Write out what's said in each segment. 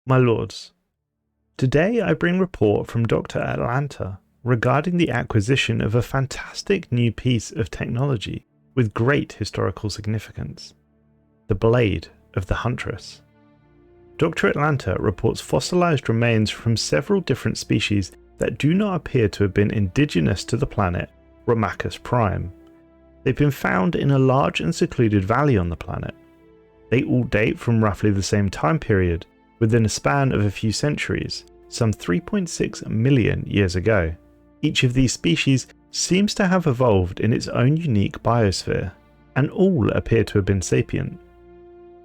My lords, today I bring report from Dr. Atlanta regarding the acquisition of a fantastic new piece of technology with great historical significance, the blade of the Huntress. Dr. Atlanta reports fossilized remains from several different species that do not appear to have been indigenous to the planet Romachus Prime. They've been found in a large and secluded valley on the planet. They all date from roughly the same time period, within a span of a few centuries, some 3.6 million years ago. Each of these species seems to have evolved in its own unique biosphere, and all appear to have been sapient.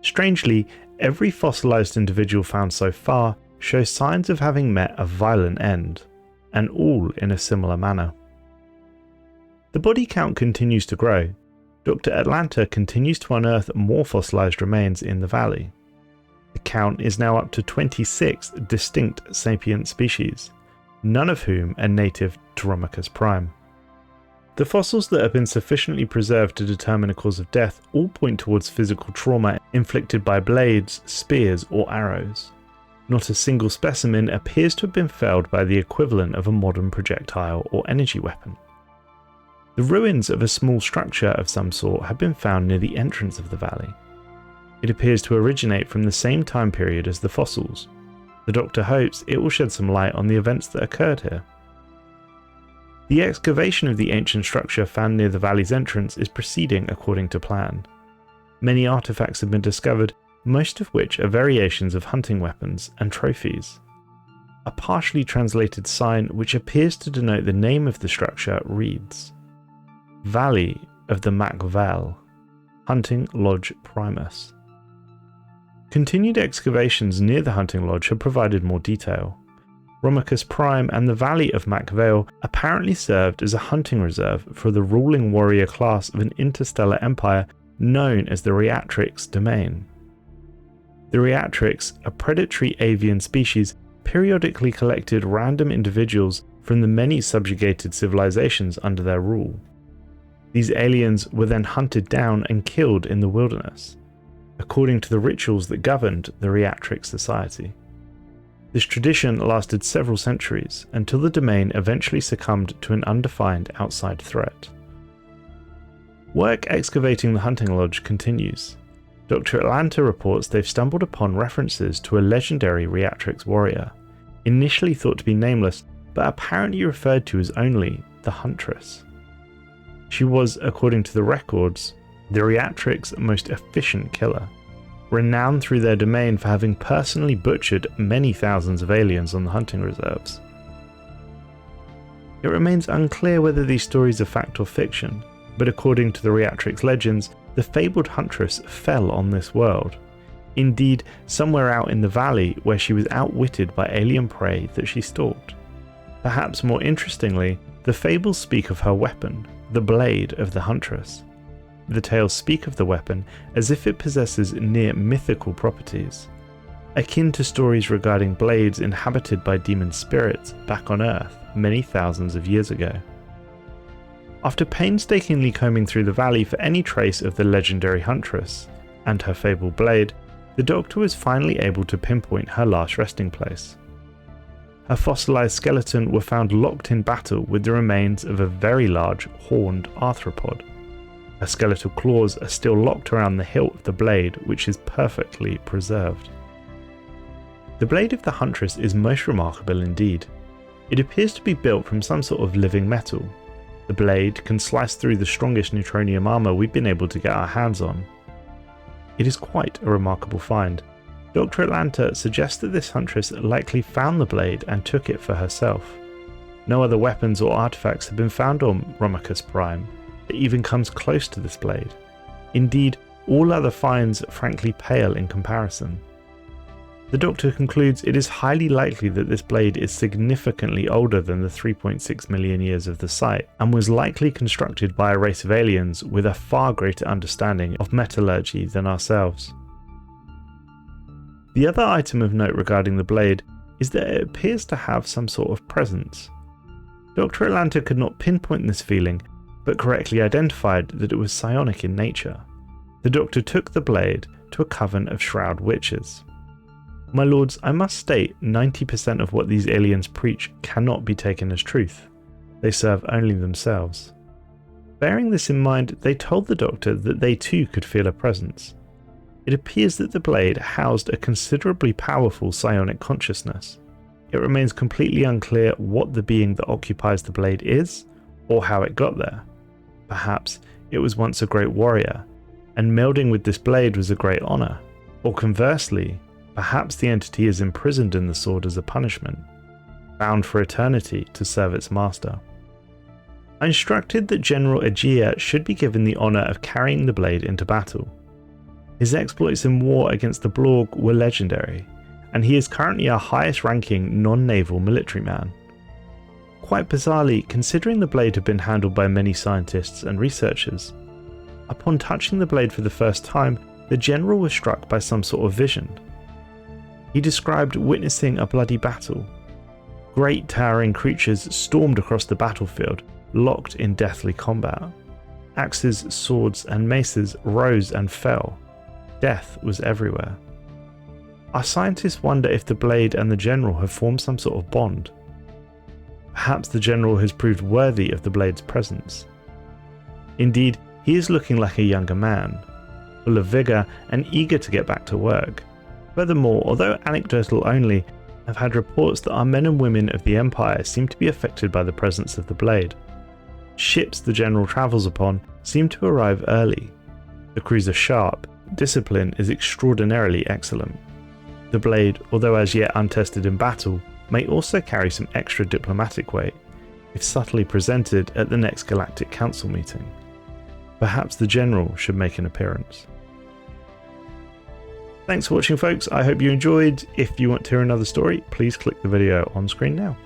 Strangely, every fossilized individual found so far shows signs of having met a violent end, and all in a similar manner. The body count continues to grow. Dr. Atlanta continues to unearth more fossilized remains in the valley. The count is now up to 26 distinct sapient species, none of whom are native to Romachus Prime. The fossils that have been sufficiently preserved to determine a cause of death all point towards physical trauma inflicted by blades, spears, or arrows. Not a single specimen appears to have been felled by the equivalent of a modern projectile or energy weapon. The ruins of a small structure of some sort have been found near the entrance of the valley. It appears to originate from the same time period as the fossils. The Doctor hopes it will shed some light on the events that occurred here. The excavation of the ancient structure found near the valley's entrance is proceeding according to plan. Many artifacts have been discovered, most of which are variations of hunting weapons and trophies. A partially translated sign which appears to denote the name of the structure reads, Valley of the Macvel, Hunting Lodge Primus. Continued excavations near the hunting lodge have provided more detail. Romachus Prime and the Valley of Macvale apparently served as a hunting reserve for the ruling warrior class of an interstellar empire known as the Reatrix domain. The Reatrix, a predatory avian species, periodically collected random individuals from the many subjugated civilizations under their rule. These aliens were then hunted down and killed in the wilderness, according to the rituals that governed the Reatrix society. This tradition lasted several centuries until the domain eventually succumbed to an undefined outside threat. Work excavating the hunting lodge continues. Dr. Atlanta reports they've stumbled upon references to a legendary Reatrix warrior, initially thought to be nameless, but apparently referred to as only the Huntress. She was, according to the records, the Reatrix's most efficient killer, renowned through their domain for having personally butchered many thousands of aliens on the hunting reserves. It remains unclear whether these stories are fact or fiction, but according to the Reatrix legends, the fabled Huntress fell on this world, indeed somewhere out in the valley where she was outwitted by alien prey that she stalked. Perhaps more interestingly, the fables speak of her weapon, the blade of the Huntress. The tales speak of the weapon as if it possesses near mythical properties, akin to stories regarding blades inhabited by demon spirits back on Earth many thousands of years ago. After painstakingly combing through the valley for any trace of the legendary Huntress and her fabled blade, the Doctor was finally able to pinpoint her last resting place. Her fossilized skeleton were found locked in battle with the remains of a very large horned arthropod. Her skeletal claws are still locked around the hilt of the blade, which is perfectly preserved. The blade of the Huntress is most remarkable indeed. It appears to be built from some sort of living metal. The blade can slice through the strongest neutronium armor we've been able to get our hands on. It is quite a remarkable find. Dr. Atlanta suggests that this Huntress likely found the blade and took it for herself. No other weapons or artifacts have been found on Romachus Prime that even comes close to this blade. Indeed, all other finds frankly pale in comparison. The Doctor concludes it is highly likely that this blade is significantly older than the 3.6 million years of the site, and was likely constructed by a race of aliens with a far greater understanding of metallurgy than ourselves. The other item of note regarding the blade is that it appears to have some sort of presence. Dr. Atlanta could not pinpoint this feeling, but correctly identified that it was psionic in nature. The Doctor took the blade to a coven of shroud witches. My lords, I must state 90% of what these aliens preach cannot be taken as truth. They serve only themselves. Bearing this in mind, they told the Doctor that they too could feel a presence. It appears that the blade housed a considerably powerful psionic consciousness. It remains completely unclear what the being that occupies the blade is, or how it got there. Perhaps it was once a great warrior, and melding with this blade was a great honour. Or conversely, perhaps the entity is imprisoned in the sword as a punishment, bound for eternity to serve its master. I instructed that General Aegea should be given the honour of carrying the blade into battle. His exploits in war against the Blorg were legendary, and he is currently our highest ranking non-naval military man. Quite bizarrely, considering the blade had been handled by many scientists and researchers, upon touching the blade for the first time, the general was struck by some sort of vision. He described witnessing a bloody battle. Great towering creatures stormed across the battlefield, locked in deathly combat. Axes, swords, and maces rose and fell. Death was everywhere. Our scientists wonder if the blade and the general have formed some sort of bond. Perhaps the general has proved worthy of the blade's presence. Indeed, he is looking like a younger man, full of vigour and eager to get back to work. Furthermore, although anecdotal only, I've had reports that our men and women of the Empire seem to be affected by the presence of the blade. Ships the general travels upon seem to arrive early. The crews are sharp, discipline is extraordinarily excellent. The blade, although as yet untested in battle, may also carry some extra diplomatic weight, if subtly presented at the next Galactic Council meeting. Perhaps the general should make an appearance. Thanks for watching, folks. I hope you enjoyed. If you want to hear another story, please click the video on screen now.